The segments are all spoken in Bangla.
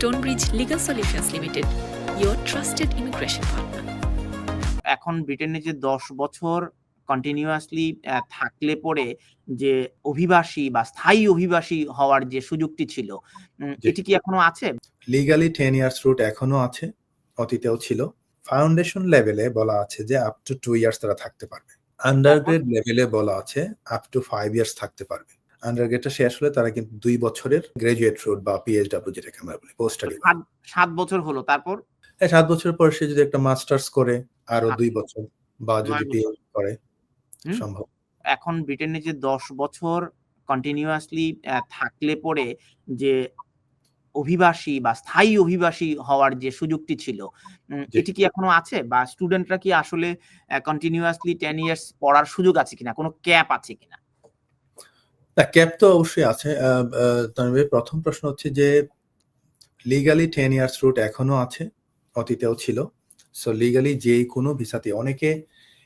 Stonebridge Legal Solutions Limited, your trusted immigration partner. এখন ব্রিটেনে যে 10 বছর কন্টিনিউয়াসলি থাকলে পরে যে অভিবাসী বা স্থায়ী অভিবাসী হওয়ার যে সুযোগটি ছিল, জি। এটি কি এখনো আছে? লিগালি 10 ইয়ার্স রুট এখনো আছে, অতীতেও ছিল। ফাউন্ডেশন লেভেলে বলা আছে যে আপ টু 2 ইয়ার্স তারা থাকতে পারবে। আন্ডারগ্রেড লেভেলে বলা আছে আপ টু 5 ইয়ার্স থাকতে পারবে। আন্ডারগ্রেডটা শেষ হলে তারা কিন্তু 2 বছরের গ্রাজুয়েট রুট বা পিএইচডব্লিউ যেটাকে আমরা বলি, পোস্ট স্টাডি। 7 বছর হলো, তারপর 7 বছর পর সে যদি একটা মাস্টার্স করে আরো 2 আচ্ছা। বছর বা যদি 9 বছর। পিএইচডি করে হুম। সম্ভব। এখন ব্রিটেনে যে 10 বছর কন্টিনিউয়াসলি থাকলে পরে যে অভিবাসী বা স্থায়ী অভিবাসী হওয়ার যে সুযোগটি ছিল, জি। এটি কি এখনো আছে? বা স্টুডেন্টরা কি আসলে কন্টিনিউয়াসলি 10 ইয়ার্স পড়ার সুযোগ আছে কিনা? কোনো ক্যাপ আছে কিনা? না, ক্যাপ তো অবশ্যই আছে। তানভীর, প্রথম প্রশ্ন হচ্ছে যে লিগালি 10 ইয়ার্স রুট এখনো আছে, অতীতেও ছিল। সো লিগালি যে কোনো ভিসাতে, অনেকে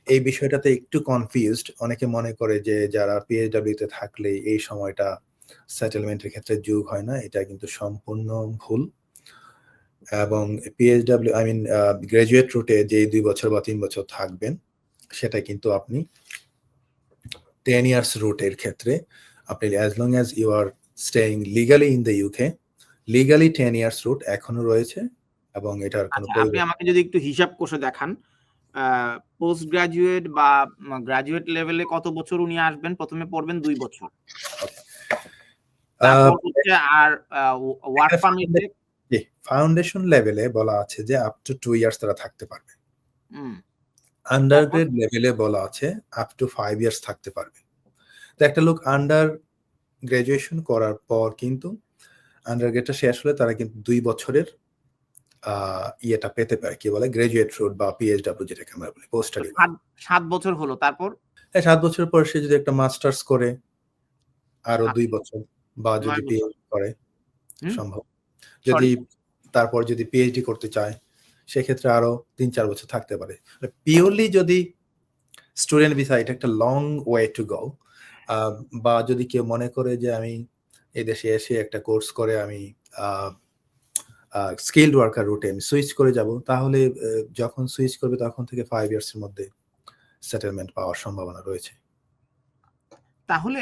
এই বিষয়টাতে একটু কনফিউজড। অনেকে মনে করে যে যারা পিএইচডব্লিউ তে থাকলে এই সময়টা সেটেলমেন্টের ক্ষেত্রে যোগ হয় না। এটা কিন্তু সম্পূর্ণ ভুল। এবং পিএইচডব্লিউ গ্রাজুয়েট রুটে যে 2 বছর বা 3 বছর থাকবেন, সেটা কিন্তু আপনি 10 ইয়ার্স রুটের ক্ষেত্রে আপনি as long as you are staying legally in the UK, legally 10 years route এখনো রয়েছে এবং এটার কোনো আচ্ছা, আপনি আমাকে যদি একটু হিসাব কষে দেখান, পোস্ট গ্রাজুয়েট বা গ্রাজুয়েট লেভেলে কত বছর উনি আসবেন? প্রথমে পড়বেন 2 বছর। তারপর হচ্ছে আর ওয়ার্ক পারমিটে জি, ফাউন্ডেশন লেভেলে বলা আছে যে আপ টু 2 ইয়ার্স তারা থাকতে পারবে। আন্ডারগ্রেড লেভেলে বলা আছে আপ টু 5 ইয়ার্স থাকতে পারবে। তো একটা লোক আন্ডার গ্রাজুয়েশন করার পর কিন্তু আন্ডারগ্রেডটা শেষ হলে তারা কিন্তু 2 বছরের ইয়েটা পেতে পারে, কি বলে, গ্রাজুয়েট রুট বা পিএইচডব্লিউ যেটাকে আমরা বলি, পোস্ট স্টাডি। 7 বছর হলো, তারপর 7 বছর পর সে যদি একটা মাস্টার্স করে আরো 2 আচ্ছা। বছর বা 9 যদি বছর। পিএইচডি করে হুম? সম্ভব। যদি তারপর যদি পিএইচডি করতে চায়, সেক্ষেত্রে আরো 3-4 বছর থাকতে পারে। পিওরলি যদি স্টুডেন্ট ভিসা, এটা একটা লং ওয়ে টু গো। বা যদি কেউ মনে করে যে আমি এই দেশে এসে একটা কোর্স করে আমি স্কিলড ওয়ার্কার রুটে আমি সুইচ করে যাব, তাহলে যখন সুইচ করবে তখন থেকে 5 ইয়ার্স এর মধ্যে সেটেলমেন্ট পাওয়ার সম্ভাবনা রয়েছে। তাহলে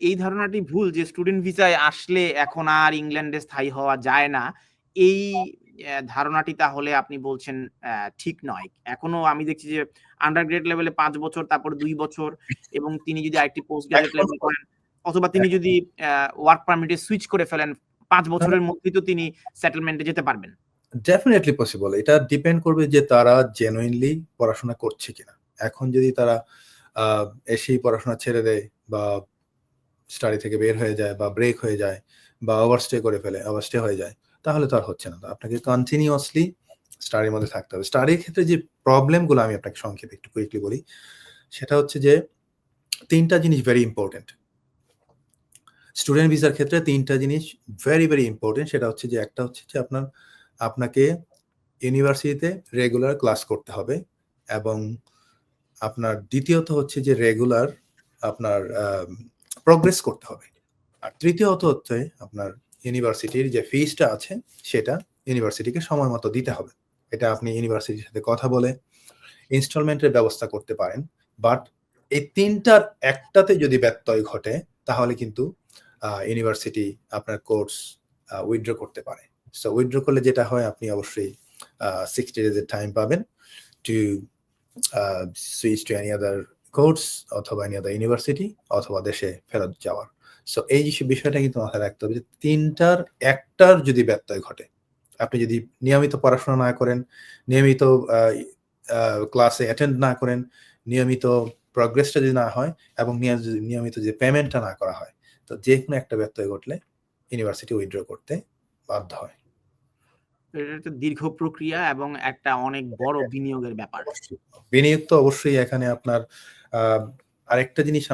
এই ধারণাটি ভুল যে স্টুডেন্ট ভিসায় আসলে এখন আর ইংল্যান্ডে স্থায়ী হওয়া যায় না। এই ধারণাটি তাহলে আপনি বলছেন ঠিক নয়। এখনো আমি দেখছি যে আন্ডারগ্রেড লেভেলে 5 বছর, তারপর 2 বছর, এবং তিনি যদি আরেকটি পোস্ট গ্রাজুয়েট লেভেল করেন, অথবা তিনি যদি ওয়ার্ক পারমিটে সুইচ করে ফেলেন, 5 বছরের মধ্যেই তো তিনি সেটেলমেন্টে যেতে পারবেন। Definitely possible. এটা ডিপেন্ড করবে যে তারা জেনুইনলি পড়াশোনা করছে কিনা। এখন যদি তারা এসেই পড়াশোনা ছেড়ে দেয় বা স্টাডি থেকে বের হয়ে যায় বা ব্রেক হয়ে যায় বা ওভারস্টে করে ফেলে, ওভারস্টে হয়ে যায়, তাহলে তো আর হচ্ছে না। আপনাকে কন্টিনিউয়াসলি স্টাডির মধ্যে থাকতে হবে। স্টাডির ক্ষেত্রে যে প্রবলেমগুলো আমি আপনাকে সংক্ষেপে একটু কুইকলি বলি, সেটা হচ্ছে যে 3টা জিনিস ভেরি ইম্পর্টেন্ট। স্টুডেন্ট ভিসার ক্ষেত্রে 3টা জিনিস ভেরি, ভেরি ইম্পর্টেন্ট। সেটা হচ্ছে যে একটা হচ্ছে যে আপনাকে ইউনিভার্সিটিতে রেগুলার ক্লাস করতে হবে, এবং আপনার দ্বিতীয়ত হচ্ছে যে রেগুলার আপনার প্রোগ্রেস করতে হবে। আর তৃতীয়ত হচ্ছে আপনার ইউনিভার্সিটির যে ফিসটা আছে সেটা ইউনিভার্সিটিকে সময় মতো দিতে হবে। এটা আপনি ইউনিভার্সিটির সাথে কথা বলে ইনস্টলমেন্টের ব্যবস্থা করতে পারেন। বাট এই 3টার একটাতে যদি ব্যত্যয় ঘটে, তাহলে কিন্তু ইউনিভার্সিটি আপনার কোর্স উইথড্র করতে পারে। সো উইথড্র করলে যেটা হয়, আপনি অবশ্যই 60 ডেজের টাইম পাবেন to switch to any other course অথবা এনি আদার ইউনিভার্সিটি অথবা দেশে ফেরত যাওয়ার। সো এই বিষয়টা কিন্তু মাথায় রাখতে হবে যে 3টার একটার যদি ব্যত্যয় ঘটে, আপনি যদি নিয়মিত পড়াশোনা না করেন, নিয়মিত ক্লাসে অ্যাটেন্ড না করেন, নিয়মিত প্রোগ্রেসটা যদি না হয়, এবং নিয়মিত যে পেমেন্টটা না করা হয়, তো যে কোনো একটা ব্যত্যয় ঘটলে ইউনিভার্সিটি উইথড্র করতে বাধ্য হয়। এটা একটা দীর্ঘ প্রক্রিয়া এবং একটা অনেক বড় বিনিয়োগের ব্যাপার। বিনিয়োগ তো অবশ্যই এখানে আপনার আরেকটা জিনিস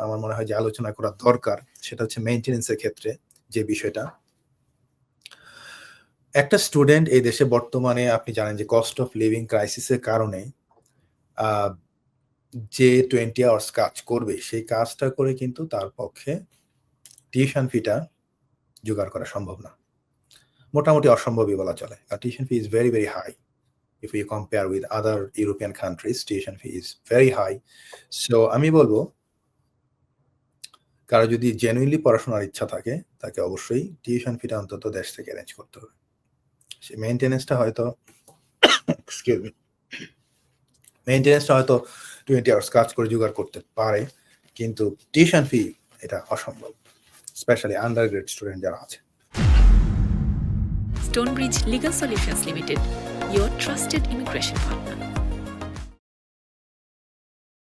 আমার মনে হয় যে আলোচনা করা দরকার, সেটা হচ্ছে মেইনটেনেন্স এর ক্ষেত্রে যে বিষয়টা। একটা স্টুডেন্ট এই দেশে বর্তমানে আপনি জানেন যে কস্ট অফ লিভিং ক্রাইসিসের কারণে যে 20 আওয়ার্স কাজ করবে, সেই কাজটা করে কিন্তু তার পক্ষে টিউশন ফিটা জোগাড় করা সম্ভব না। মোটামুটি অসম্ভবই বলা চলে। Tuition fee is very very high. If we compare with other European countries, tuition fee is very high. So আমি বলবো কারো যদি জেনুইনলি পড়াশোনার ইচ্ছা থাকে তাকে অবশ্যই টিউশন ফিটা অন্তত দেশ থেকে অ্যারেঞ্জ করতে হবে। সে মেইনটেনেন্সটা হয়তো এক্সকিউজ মি মেইনটেনেন্সটা হয়তো 20 আওয়ার্স কাজ করে জোগাড় করতে পারে, কিন্তু টিউশন ফি এটা অসম্ভব, স্পেশালি আন্ডারগ্রেড স্টুডেন্ট যারা আছে। Stonebridge Legal Solutions Limited, your trusted immigration partner.